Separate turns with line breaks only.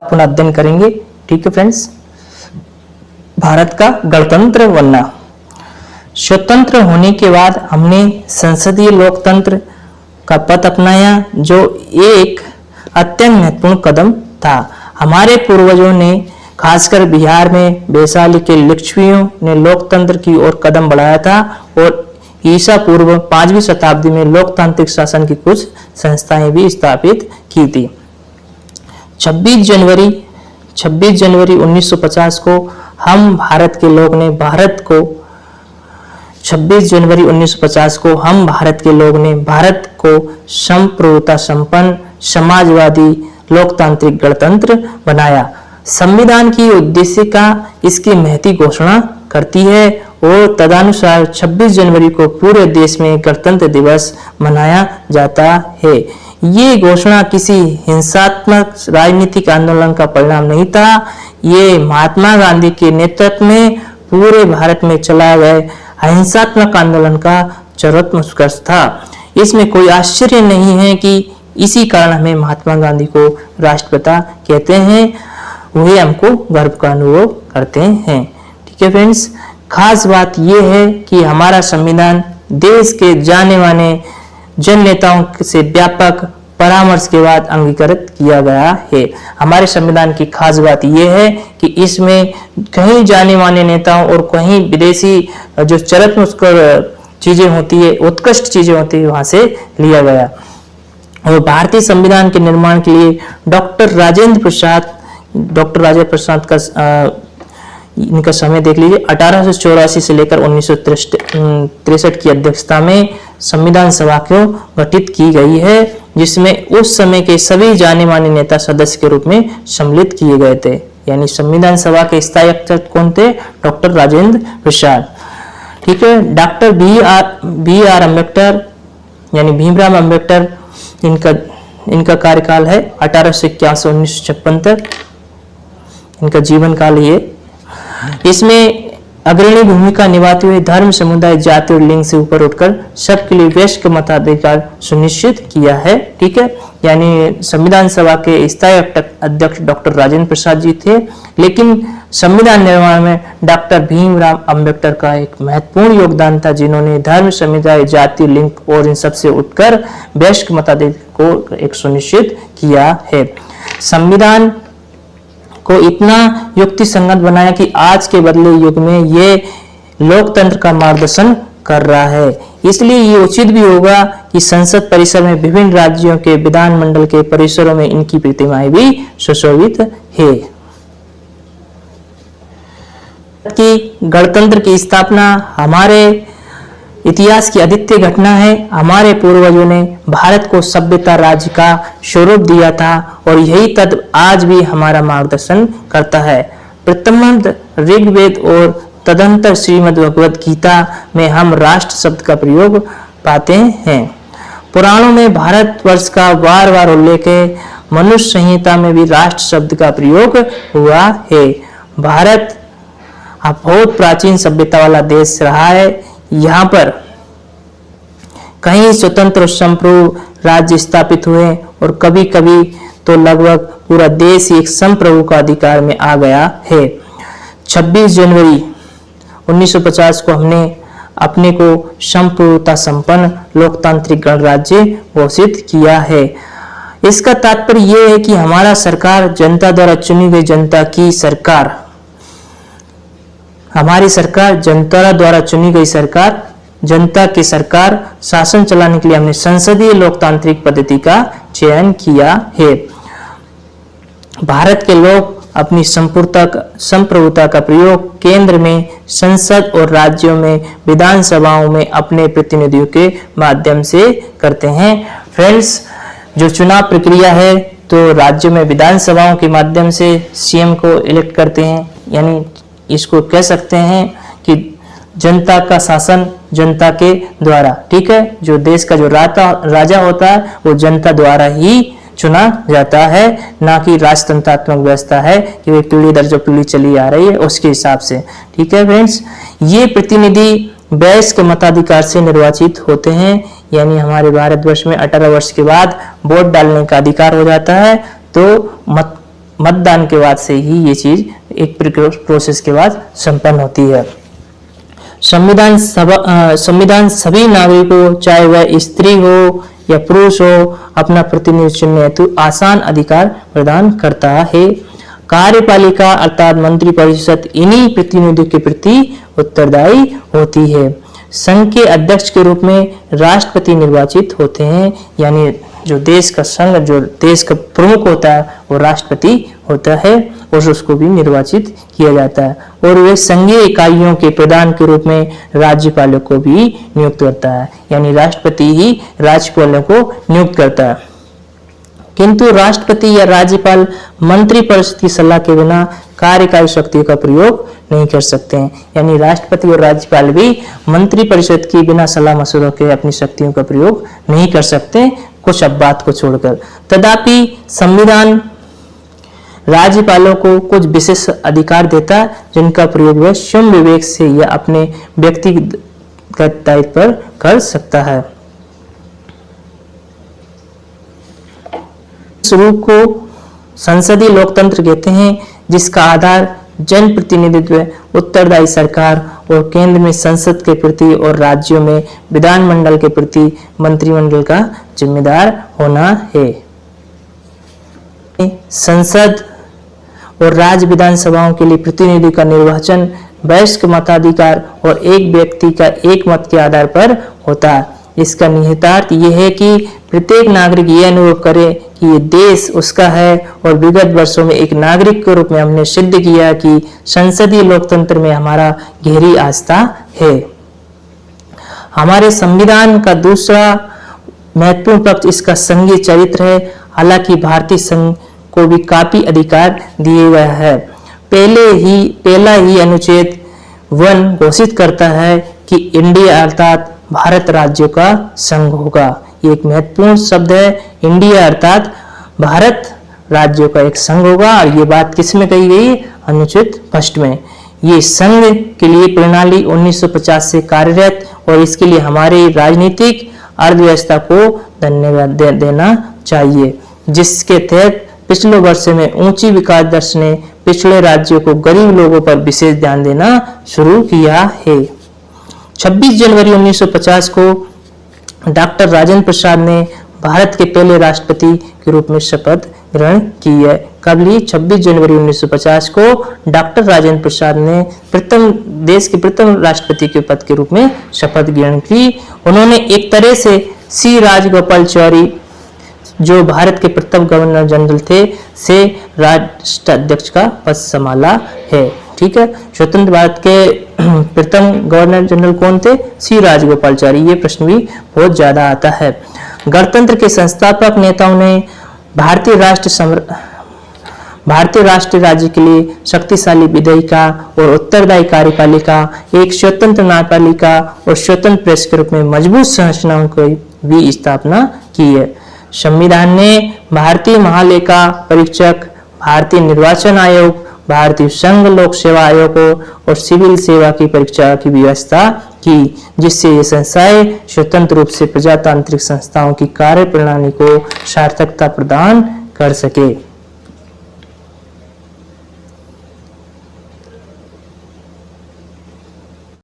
अपन अध्ययन करेंगे। ठीक है फ्रेंड्स, भारत का गणतंत्र बनना। स्वतंत्र होने के बाद हमने संसदीय लोकतंत्र का पथ अपनाया, जो एक अत्यंत महत्वपूर्ण कदम था। हमारे पूर्वजों ने, खासकर बिहार में वैशाली के लिच्छवियों ने लोकतंत्र की ओर कदम बढ़ाया था और ईसा पूर्व 5वीं शताब्दी में लोकतांत्रिक शासन की कुछ संस्थाएं भी स्थापित की थी। 26 जनवरी 1950 को हम भारत के लोग ने भारत को संप्रभुता संपन्न समाजवादी लोकतांत्रिक गणतंत्र बनाया। संविधान की उद्देशिका इसकी महती घोषणा करती है और तदनुसार 26 जनवरी को पूरे देश में गणतंत्र दिवस मनाया जाता है। ये घोषणा किसी हिंसात्मक राजनीतिक आंदोलन का परिणाम नहीं था। ये महात्मा गांधी के नेतृत्व में पूरे भारत में चलाए गए अहिंसात्मक आंदोलन का सर्वोत्तम उत्कर्ष था। इसमें कोई आश्चर्य नहीं है कि इसी कारण हमें महात्मा गांधी को राष्ट्रपिता कहते हैं। वही हमको गर्व का अनुभव करते हैं। ठीक है फ्रेंड्स, खास बात यह है कि हमारा संविधान देश के जाने माने जन नेताओं से व्यापक परामर्श के बाद अंगीकृत किया गया है। हमारे संविधान की खास बात यह है कि इसमें कहीं जाने माने नेताओं और कहीं विदेशी जो चरित्र चीजें होती है, उत्कृष्ट चीजें होती है, वहां से लिया गया। और भारतीय संविधान के निर्माण के लिए डॉक्टर राजेंद्र प्रसाद का इनका समय देख लीजिए। 1884 से लेकर 1963 की अध्यक्षता में संविधान सभा को गठित की गई है, जिसमें उस समय के सभी जाने माने नेता सदस्य के रूप में सम्मिलित किए गए थे। यानी संविधान सभा के स्थायी अध्यक्ष कौन थे? डॉक्टर राजेंद्र प्रसाद। ठीक है, डॉक्टर बी आर अम्बेडकर यानी भीमराव अम्बेडकर, इनका कार्यकाल है 1851 से 1956 तक, इनका जीवन काल ये। इसमें अग्रणी भूमिका निभाते हुए धर्म, समुदाय, जाति और लिंग से ऊपर उठकर सबके लिए वैश्विक मताधिकार सुनिश्चित किया है। ठीक है, यानी संविधान सभा के स्थायी अध्यक्ष डॉक्टर राजेंद्र प्रसाद जी थे, लेकिन संविधान निर्माण में डॉक्टर भीमराव अम्बेडकर का एक महत्वपूर्ण योगदान था, जिन्होंने धर्म, समुदाय, जाति, लिंग और इन सबसे उठकर वैश्विक मताधिकार को एक सुनिश्चित किया है। संविधान को इतना युक्ति संगत बनाया कि आज के बदले युग में ये लोकतंत्र का मार्गदर्शन कर रहा है। इसलिए ये उचित भी होगा कि संसद परिसर में विभिन्न राज्यों के विधानमंडल के परिसरों में इनकी प्रतिमाएं भी सुशोभित है। कि गणतंत्र की स्थापना हमारे इतिहास की अद्वितीय घटना है। हमारे पूर्वजों ने भारत को सभ्यता राज्य का स्वरूप दिया था और यही तत्व आज भी हमारा मार्गदर्शन करता है। प्रथम ऋग्वेद और तदंतर श्रीमद् भगवद गीता में हम राष्ट्र शब्द का प्रयोग पाते हैं। पुराणों में भारतवर्ष का बार बार उल्लेख है। मनुष्य संहिता में भी राष्ट्र शब्द का प्रयोग हुआ है। भारत बहुत प्राचीन सभ्यता वाला देश रहा है। यहाँ पर कई स्वतंत्र संप्रभु राज्य स्थापित हुए और कभी कभी तो लगभग पूरा देश एक संप्रभु का अधिकार में आ गया है। 26 जनवरी 1950 को हमने अपने को संप्रभुता संपन्न लोकतांत्रिक गणराज्य घोषित किया है। इसका तात्पर्य यह है कि हमारा सरकार जनता द्वारा चुनी गई जनता की सरकार, हमारी सरकार जनता द्वारा चुनी गई सरकार, जनता की सरकार शासन चलाने के लिए हमने संसदीय लोकतांत्रिक पद्धति का चयन किया है। भारत के लोग अपनी संप्रभुता का प्रयोग केंद्र में संसद और राज्यों में विधानसभाओं में अपने प्रतिनिधियों के माध्यम से करते हैं। फ्रेंड्स, जो चुनाव प्रक्रिया है तो राज्यों में विधानसभाओं के माध्यम से सीएम को इलेक्ट करते हैं। यानी इसको कह सकते हैं कि जनता का शासन जनता के द्वारा। ठीक है, जो देश का जो राजा होता है वो जनता द्वारा ही चुना जाता है, ना कि राजतंत्रात्मक व्यवस्था है कि वे पीढ़ी दर जो पीढ़ी चली आ रही है उसके हिसाब से। ठीक है फ्रेंड्स, ये प्रतिनिधि वयस्क मताधिकार से निर्वाचित होते हैं। यानी हमारे भारतवर्ष में 18 वर्ष के बाद वोट डालने का अधिकार हो जाता है, तो मतदान के बाद से ही ये चीज एक प्रोसेस के बाद संपन्न होती है। संविधान सभी नागरिकों, चाहे वह स्त्री हो या पुरुष हो, अपना प्रतिनिधि चुनने हेतु आसान अधिकार प्रदान करता है। कार्यपालिका अर्थात मंत्रिपरिषद इन्हीं प्रतिनिधियों के प्रति उत्तरदायी होती है। संघ के अध्यक्ष के रूप में राष्ट्रपति निर्वाचित होते हैं, यानी जो देश का संघ, जो देश का प्रमुख होता है वो राष्ट्रपति होता है और उसको भी निर्वाचित किया जाता है। और वे संघीय इकाइयों के प्रधान के रूप में राज्यपालों को भी नियुक्त करता है, यानी राष्ट्रपति ही राज्यपालों को नियुक्त करता है। किंतु राष्ट्रपति या राज्यपाल मंत्रिपरिषद की सलाह के बिना कार्यकारी शक्तियों का प्रयोग नहीं कर सकते हैं, यानी राष्ट्रपति और राज्यपाल भी मंत्रिपरिषद की बिना सलाह मशवरा के अपनी शक्तियों का प्रयोग नहीं कर सकते, कुछ अब बात को छोड़कर। तथापि संविधान राज्यपालों को कुछ विशेष अधिकार देता है, जिनका प्रयोग वह स्वयं विवेक से या अपने व्यक्तिगत दायित्व पर कर सकता है। इस रूप को संसदीय लोकतंत्र कहते हैं, जिसका आधार जनप्रतिनिधित्व, उत्तरदायी सरकार और केंद्र में संसद के प्रति और राज्यों में विधानमंडल के प्रति मंत्रिमंडल का जिम्मेदार होना है। संसद और राज्य विधानसभाओं के लिए प्रतिनिधि का निर्वाचन वयस्क मताधिकार और एक व्यक्ति का एक मत के आधार पर होता है। इसका निहितार्थ यह है कि प्रत्येक नागरिक यह अनुभव करे कि ये देश उसका है, और विगत वर्षों में एक नागरिक के रूप में हमने सिद्ध किया कि संसदीय लोकतंत्र में हमारा गहरी आस्था है। हमारे संविधान का दूसरा महत्वपूर्ण पक्ष इसका संघीय चरित्र है। हालांकि भारतीय संघ को भी काफी अधिकार दिए गए हैं। पहला ही अनुच्छेद 1 घोषित करता है कि इंडिया अर्थात भारत राज्यों का संघ होगा। ये एक महत्वपूर्ण शब्द है, इंडिया अर्थात भारत राज्यों का एक संघ होगा। और ये बात किसमें कही गई? अनुच्छेद 1 में। ये संघ के लिए प्रणाली 1950 से कार्यरत, और इसके लिए हमारी राजनीतिक अर्थव्यवस्था को धन्यवाद देना चाहिए, जिसके तहत पिछले वर्ष में ऊंची विकास दर ने पिछड़े राज्यों को गरीब लोगों पर विशेष ध्यान देना शुरू किया है। 26 जनवरी 1950 को डॉक्टर राजेंद्र प्रसाद ने भारत के पहले राष्ट्रपति के रूप में शपथ ग्रहण की है। कब ली? 26 जनवरी 1950 को डॉक्टर राजेंद्र प्रसाद ने देश के प्रथम राष्ट्रपति के पद के रूप में शपथ ग्रहण की। उन्होंने एक तरह से सी राजगोपालाचारी, जो भारत के प्रथम गवर्नर जनरल थे, से राष्ट्राध्यक्ष का पद संभाला है। ठीक है, स्वतंत्र भारत के प्रथम गवर्नर जनरल कौन थे? सी राजगोपालाचारी। ये प्रश्न भी बहुत ज्यादा आता है। गणतंत्र के संस्थापक नेताओं ने भारतीय राष्ट्र राज्य के लिए शक्तिशाली विधायिका और उत्तरदायी कार्यपालिका, एक स्वतंत्र न्यायपालिका और स्वतंत्र प्रेस के रूप में मजबूत संरचनाओं की भी स्थापना की है। संविधान ने भारतीय महालेखा परीक्षक, भारतीय निर्वाचन आयोग, भारतीय संघ लोक सेवा आयोग और सिविल सेवा की परीक्षा की व्यवस्था की, जिससे ये संस्थाएं स्वतंत्र रूप से प्रजातांत्रिक संस्थाओं की कार्य प्रणाली को सार्थकता प्रदान कर सके।